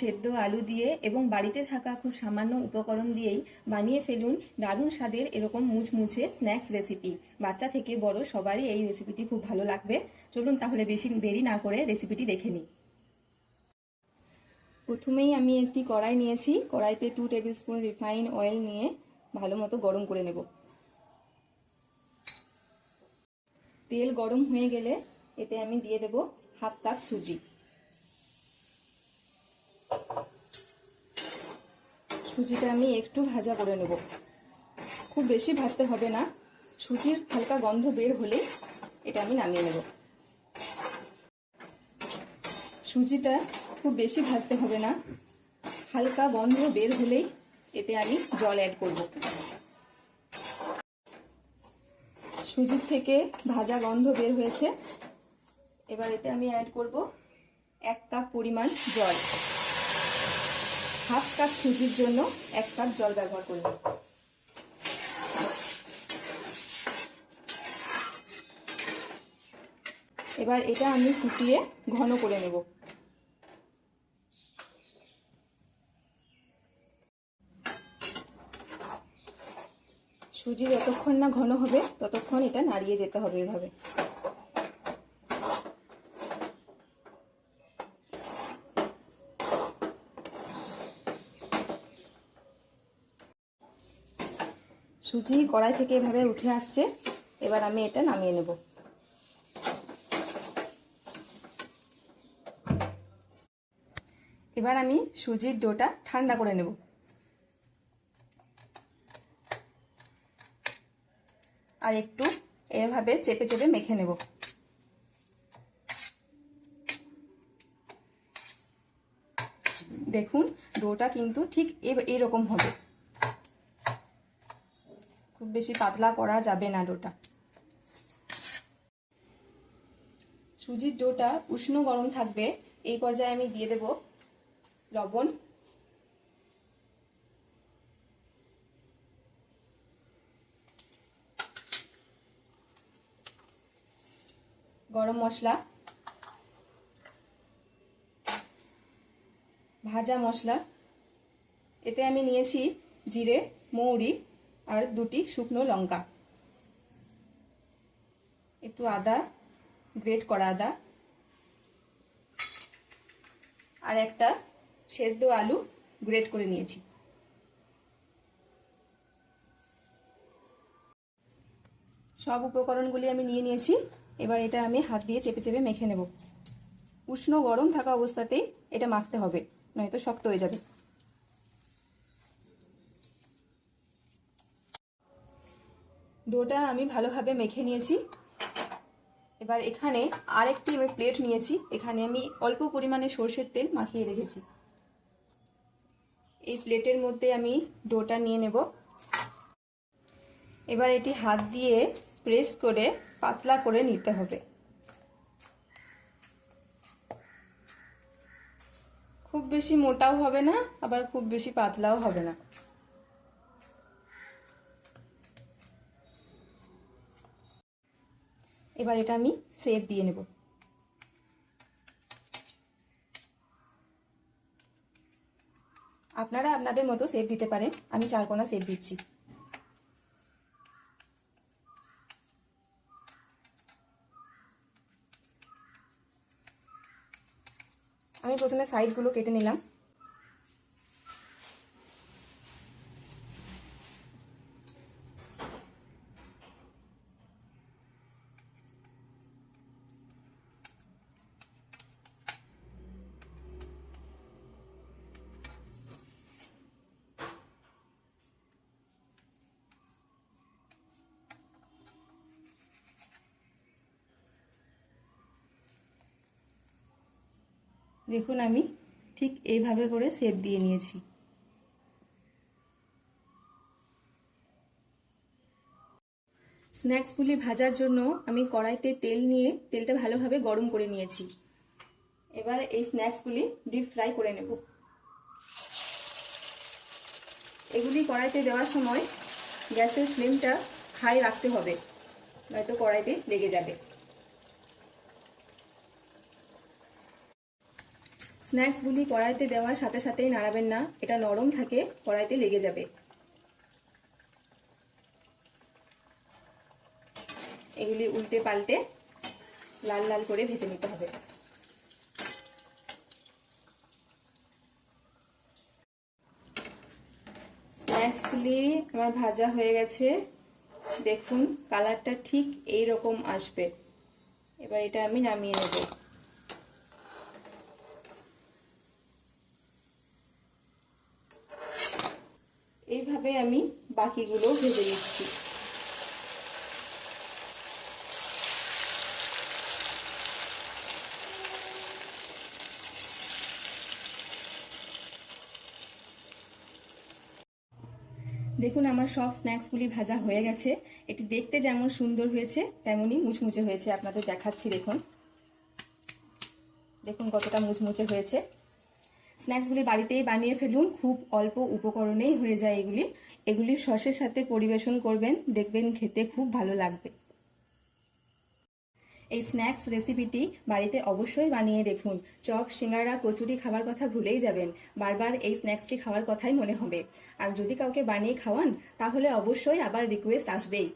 সেদ্ধ আলু দিয়ে এবং বাড়িতে থাকা খুব সামান্য উপকরণ দিয়েই বানিয়ে ফেলুন দারুণ স্বাদের এরকম মুচমুচে স্ন্যাক্স রেসিপি। বাচ্চা থেকে বড় সবারই এই রেসিপিটি খুব ভালো লাগবে। চলুন তাহলে বেশি দেরি না করে রেসিপিটি দেখে নিই। প্রথমেই আমি একটি কড়াই নিয়েছি। কড়াইতে 2 টেবিল স্পুন রিফাইন অয়েল নিয়ে ভালো মতো গরম করে নেব। তেল গরম হয়ে গেলে এতে আমি দিয়ে দেব হাফ কাপ সুজি। সুজিটা আমি একটু ভাজা করে নেব, খুব বেশি ভাজতে হবে না। সুজির হালকা গন্ধ বের হলে এটা আমি নামিয়ে নেব। সুজিটা খুব বেশি ভাজতে হবে না, হালকা গন্ধ বের হলেই এতে আমি জল অ্যাড করব। সুজির থেকে ভাজা গন্ধ বের হয়েছে, এবার এতে আমি অ্যাড করব 1 কাপ পরিমাণ জল। হাফ কাপ সুজির জন্য 1 কাপ জল ব্যবহার করব। এবার এটা আমি ফুটিয়ে ঘন করে নেব। সুজি যতক্ষণ না ঘন হবে ততক্ষণ এটা নাড়িয়ে যেতে হবে এভাবে। সুজি কড়াই থেকে এভাবে উঠে আসছে, এবার আমি এটা নামিয়ে নেব। এবার আমি সুজির ডোটা ঠান্ডা করে নেব। আর একটু এভাবে চেপে চেপে মেখে নেব। দেখুন ডোটা কিন্তু ঠিক এরকম হবে, খুব বেশি পাতলা করা যাবে না ডোটা। সুজির ডোটা উষ্ণ গরম থাকবে, এই পর্যায়ে আমি দিয়ে দেব লবণ, গরম মশলা, ভাজা মশলা। এতে আমি নিয়েছি জিরে, মৌরি আর 2টি শুকনো লঙ্কা, একটু আদা, গ্রেট করা আদা, আর একটা সেদ্ধ আলু গ্রেট করে নিয়েছি। সব উপকরণগুলি আমি নিয়ে নিয়েছি। এবার এটা আমি হাত দিয়ে চেপে চেপে মেখে নেব। উষ্ণ গরম থাকা অবস্থাতেই এটা মাখতে হবে, নয়তো শক্ত হয়ে যাবে। ডোটা আমি ভালোভাবে মেখে নিয়েছি। এবার এখানে আরেকটি আমি প্লেট নিয়েছি, এখানে আমি অল্প পরিমাণে সরষের তেল মাখিয়ে রেখেছি। এই প্লেটের মধ্যে আমি ডোটা নিয়ে নেব। এবার এটি হাত দিয়ে প্রেস করে পাতলা করে নিতে হবে। খুব বেশি মোটাও হবে না, আবার খুব বেশি পাতলাও হবে না। এবার এটা আমি শেপ দিয়ে নেব। আপনারা আপনাদের মতো শেপ দিতে পারেন, আমি 4 কোণা শেপ দিচ্ছি। আমি প্রথমে সাইডগুলো কেটে নিলাম। দেখুন আমি ঠিক এইভাবে করে শেপ দিয়ে নিয়েছি। স্ন্যাক্সগুলি ভাজার জন্য আমি কড়াইতে তেল নিয়ে তেলটা ভালোভাবে গরম করে নিয়েছি। এবার এই স্ন্যাক্সগুলি ডিপ ফ্রাই করে নেব। এগুলি কড়াইতে দেওয়ার সময় গ্যাসের ফ্লেমটা হাই রাখতে হবে, নয়তো কড়াইতে লেগে যাবে। স্ন্যাক্সগুলি কড়াইতে দেওয়ার সাথে সাথেই নাড়াবেন না, এটা নরম থাকে, কড়াইতে লেগে যাবে। এগুলি উল্টে পাল্টে লাল লাল করে ভেজে নিতে হবে। স্ন্যাক্সগুলি আমার ভাজা হয়ে গেছে, দেখুন কালারটা ঠিক এই রকম আসবে। এবার এটা আমি নামিয়ে নেব। এইভাবে আমি বাকিগুলো ভেজে নিচ্ছি। দেখুন আমার সব স্ন্যাক্সগুলি ভাজা হয়ে গেছে। এটি দেখতে যেমন সুন্দর হয়েছে তেমনই মুচমুচে হয়েছে। আপনাদের দেখাচ্ছি, দেখুন দেখুন কতটা মুচমুচে হয়েছে। স্ন্যাক্সগুলি বাড়িতেই বানিয়ে ফেলুন, খুব অল্প উপকরণেই হয়ে যায় এগুলি। এগুলি সসের সাথে পরিবেশন করবেন, দেখবেন খেতে খুব ভালো লাগবে। এই স্ন্যাক্স রেসিপিটি বাড়িতে অবশ্যই বানিয়ে দেখুন। চপ, সিঙ্গাড়া, কচুরি খাবার কথা ভুলেই যাবেন, বারবার এই স্ন্যাক্সটি খাওয়ার কথাই মনে হবে। আর যদি কাউকে বানিয়ে খাওয়ান তাহলে অবশ্যই আবার রিকোয়েস্ট আসবেই।